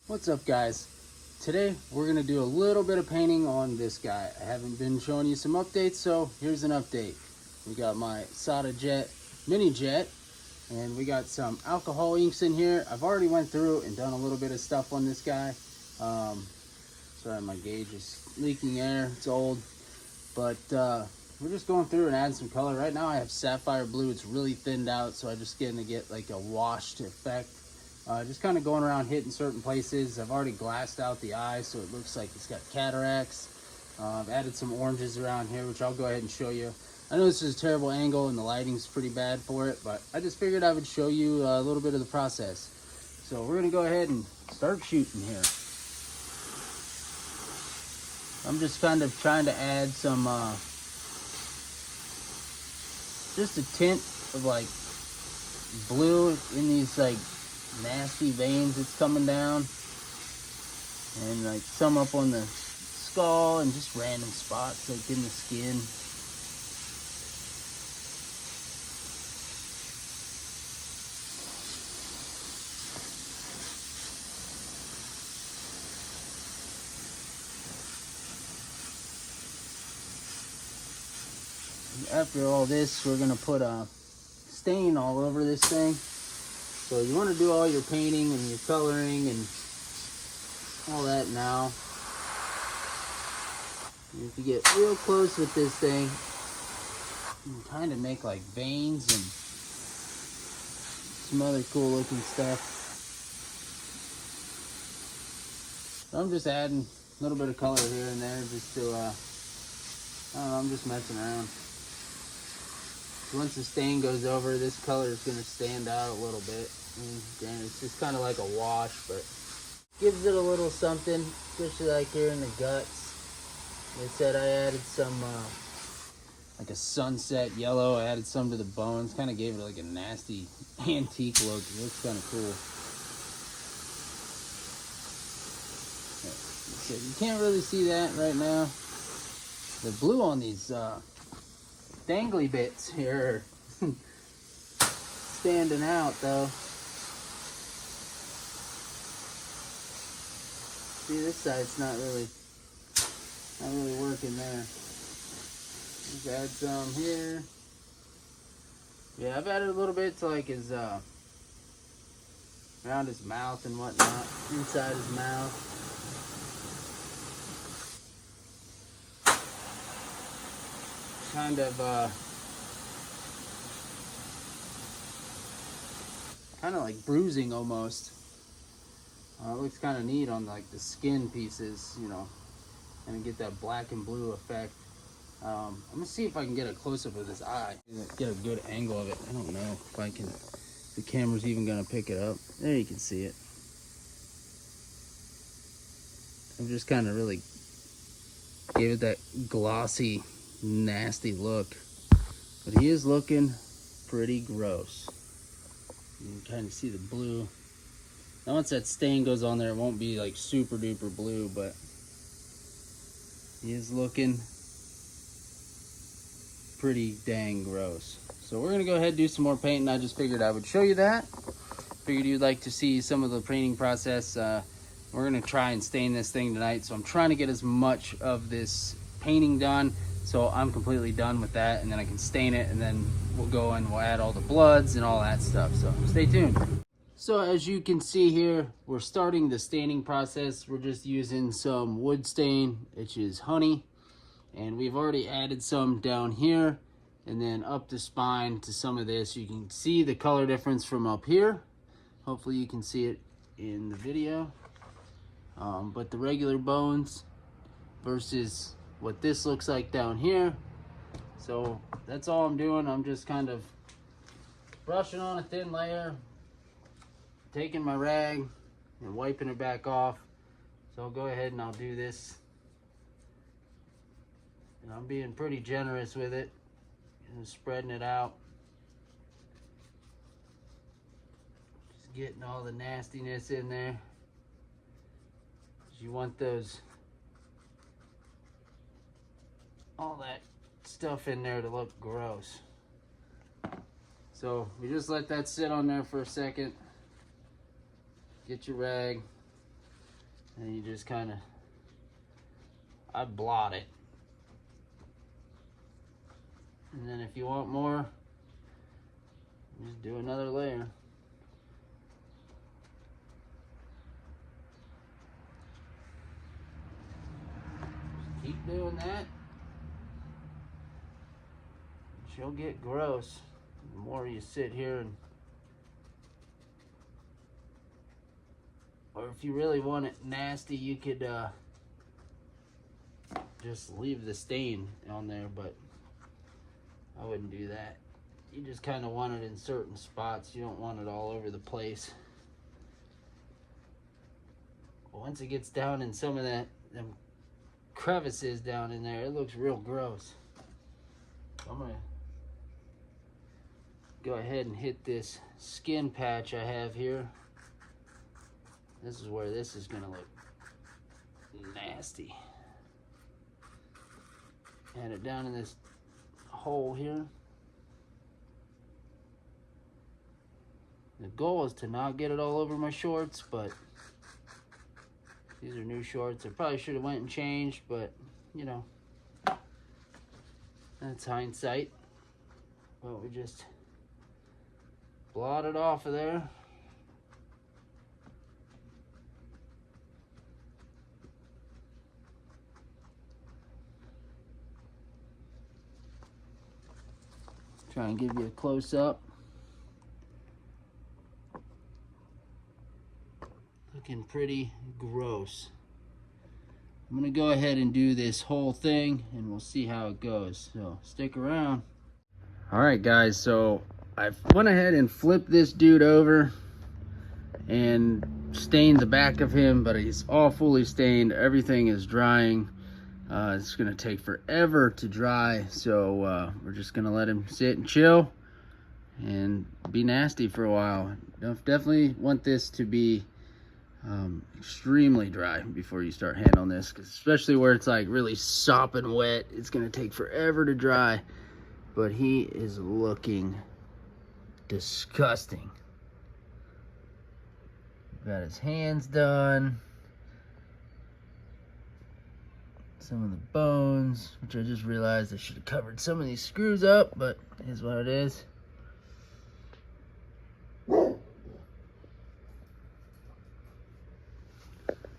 What's up, guys? Today we're gonna do a little bit of painting on this guy. I haven't been showing you some updates, so here's an update. We got my Sada Jet Mini Jet, and we got some alcohol inks in here. I've already went through and done a little bit of stuff on this guy. Sorry, my gauge is leaking air. It's old, but we're just going through and adding some color. Right now I have sapphire blue. It's really thinned out, so I'm just getting to get like a washed effect. Just kind of going around hitting certain places. I've already glassed out the eye, so it looks like it's got cataracts. I've added some oranges around here, which I'll go ahead and show you. I know this is a terrible angle and the lighting's pretty bad for it, but I just figured I would show you a little bit of the process. So we're gonna go ahead and start shooting here. I'm just kind of trying to add some, just a tint of like blue in these like nasty veins that's coming down, and like some up on the skull and just random spots like in the skin. After all this, we're gonna put a stain all over this thing. So you want to do all your painting and your coloring and all that now. If you get real close with this thing, you can kind of make like veins and some other cool looking stuff. So I'm just adding a little bit of color here and there just to, I don't know, I'm just messing around. Once the stain goes over, this color is going to stand out a little bit. And it's just kind of like a wash, but gives it a little something, especially like here in the guts. They said I added some like a sunset yellow. I added some to the bones, kind of gave it like a nasty antique look. It looks kind of cool. So you can't really see that right now. The blue on these dangly bits here are standing out though. See, this side's not really working there. Just add some here. Yeah, I've added a little bit to like his around his mouth and whatnot, inside his mouth. Kind of like bruising almost. It looks kind of neat on like the skin pieces, you know, and get that black and blue effect. I'm gonna see if I can get a close-up of his eye, get a good angle of it. I don't know if I can, if the camera's even gonna pick it up. There, you can see it. I'm just kind of really gave it that glossy, nasty look, but he is looking pretty gross. You can kind of see the blue. Now once that stain goes on there, it won't be like super duper blue, but he is looking pretty dang gross. So we're gonna go ahead and do some more painting. I just figured I would show you that. Figured you'd like to see some of the painting process. We're gonna try and stain this thing tonight, so I'm trying to get as much of this painting done so I'm completely done with that, and then I can stain it, and then we'll go and we'll add all the bloods and all that stuff. So stay tuned. So as you can see here, we're starting the staining process. We're just using some wood stain, which is honey, and we've already added some down here and then up the spine to some of this. You can see the color difference from up here. Hopefully you can see it in the video. But the regular bones versus what this looks like down here. So that's all I'm doing. I'm just kind of brushing on a thin layer, taking my rag and wiping it back off. So I'll go ahead and I'll do this. And I'm being pretty generous with it and spreading it out. Just getting all the nastiness in there. You want those, all that stuff in there to look gross. So we just let that sit on there for a second. Get your rag, And you just kind of, I blot it. And then if you want more, just do another layer. Just keep doing that. She'll get gross the more you sit here and, or if you really want it nasty, you could just leave the stain on there, but I wouldn't do that. You just kind of want it in certain spots. You don't want it all over the place. Once it gets down in some of them crevices down in there, it looks real gross. I'm gonna go ahead and hit this skin patch I have here. This is where this is gonna look nasty. Add it down in this hole here. The goal is to not get it all over my shorts, but these are new shorts. I probably should have went and changed, but you know, that's hindsight. But we just blot it off of there. Try and give you a close up. Looking pretty gross. I'm gonna go ahead and do this whole thing and we'll see how it goes. So stick around. All right guys, so I went ahead and flipped this dude over and stained the back of him, but he's all fully stained. Everything is drying. It's gonna take forever to dry, so we're just gonna let him sit and chill and be nasty for a while. Definitely want this to be extremely dry before you start handling this, because especially where it's like really sopping wet, it's gonna take forever to dry. But he is looking disgusting. Got his hands done. Some of the bones, which I just realized I should have covered some of these screws up, but it is what it is.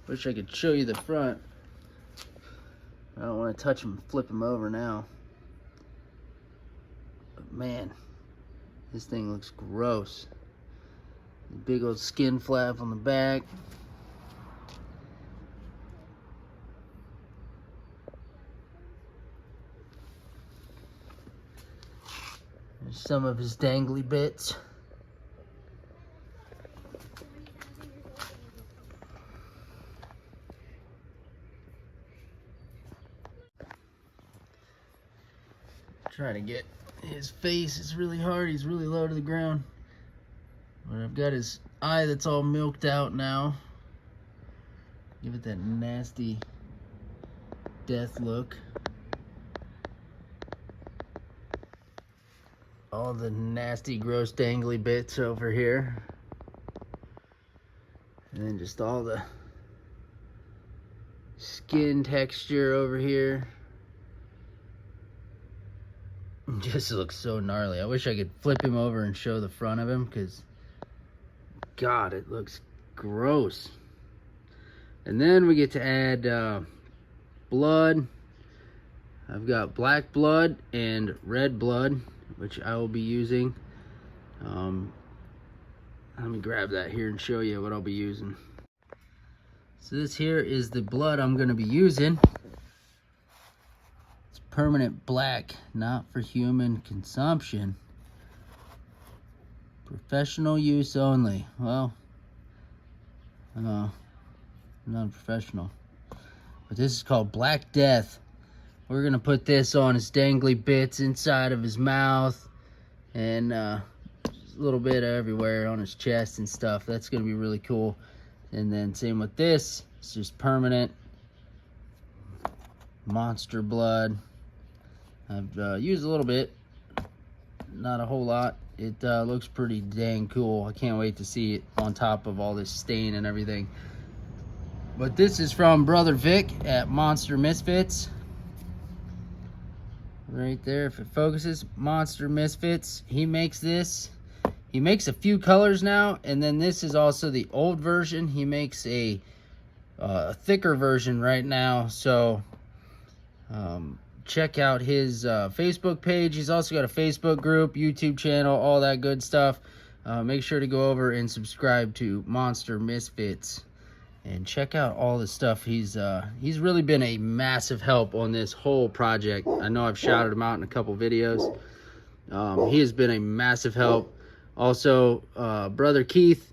Wish I could show you the front. I don't want to touch him and flip him over now. But man, this thing looks gross. The big old skin flap on the back. There's some of his dangly bits. Trying to get his face, it's really hard. He's really low to the ground. But I've got his eye that's all milked out now. Give it that nasty death look. All the nasty, gross, dangly bits over here. And then just all the skin texture over here. It just looks so gnarly. I wish I could flip him over and show the front of him, because God, it looks gross. And then we get to add blood. I've got black blood and red blood, which I will be using. Let me grab that here and show you what I'll be using. So this here is the blood I'm going to be using. It's permanent black, not for human consumption. Professional use only. Well, non-professional. But this is called Black Death. We're gonna put this on his dangly bits inside of his mouth, and a little bit everywhere on his chest and stuff. That's gonna be really cool. And then same with this. It's just permanent monster blood. I've used a little bit, not a whole lot. It looks pretty dang cool. I can't wait to see it on top of all this stain and everything. But this is from Brother Vic at Monster Misfits. Right there, if it focuses, Monster Misfits. He makes this. He makes a few colors now, and then this is also the old version. He makes a thicker version right now, so check out his Facebook page. He's also got a Facebook group, YouTube channel, all that good stuff. Make sure to go over and subscribe to Monster Misfits and check out all the stuff. He's really been a massive help on this whole project. I know I've shouted him out in a couple videos. He has been a massive help. Also, Brother Keith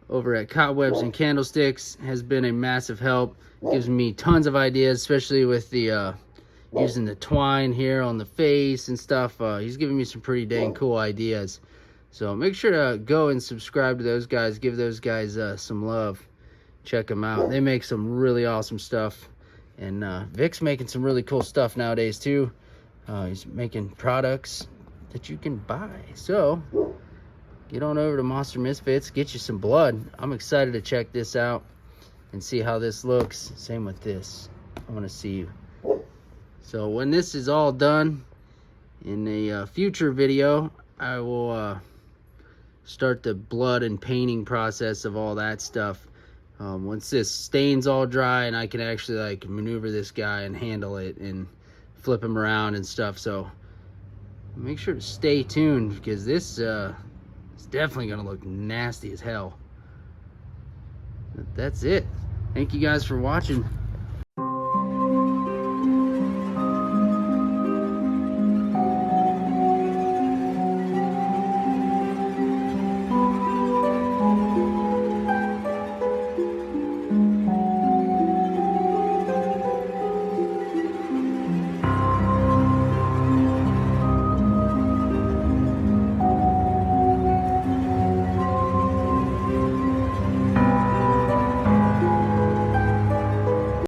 over at Cobwebs and Candlesticks has been a massive help. Gives me tons of ideas, especially with the using the twine here on the face and stuff. He's giving me some pretty dang cool ideas. So make sure to go and subscribe to those guys. Give those guys some love. Check them out. They make some really awesome stuff. And Vic's making some really cool stuff nowadays too. He's making products that you can buy. So get on over to Monster Misfits, get you some blood. I'm excited to check this out and see how this looks. Same with this. I want to see. So when this is all done, in a future video, I will start the blood and painting process of all that stuff. Once this stain's all dry and I can actually like maneuver this guy and handle it and flip him around and stuff. So make sure to stay tuned, because this it's definitely gonna look nasty as hell. But that's it. Thank you guys for watching.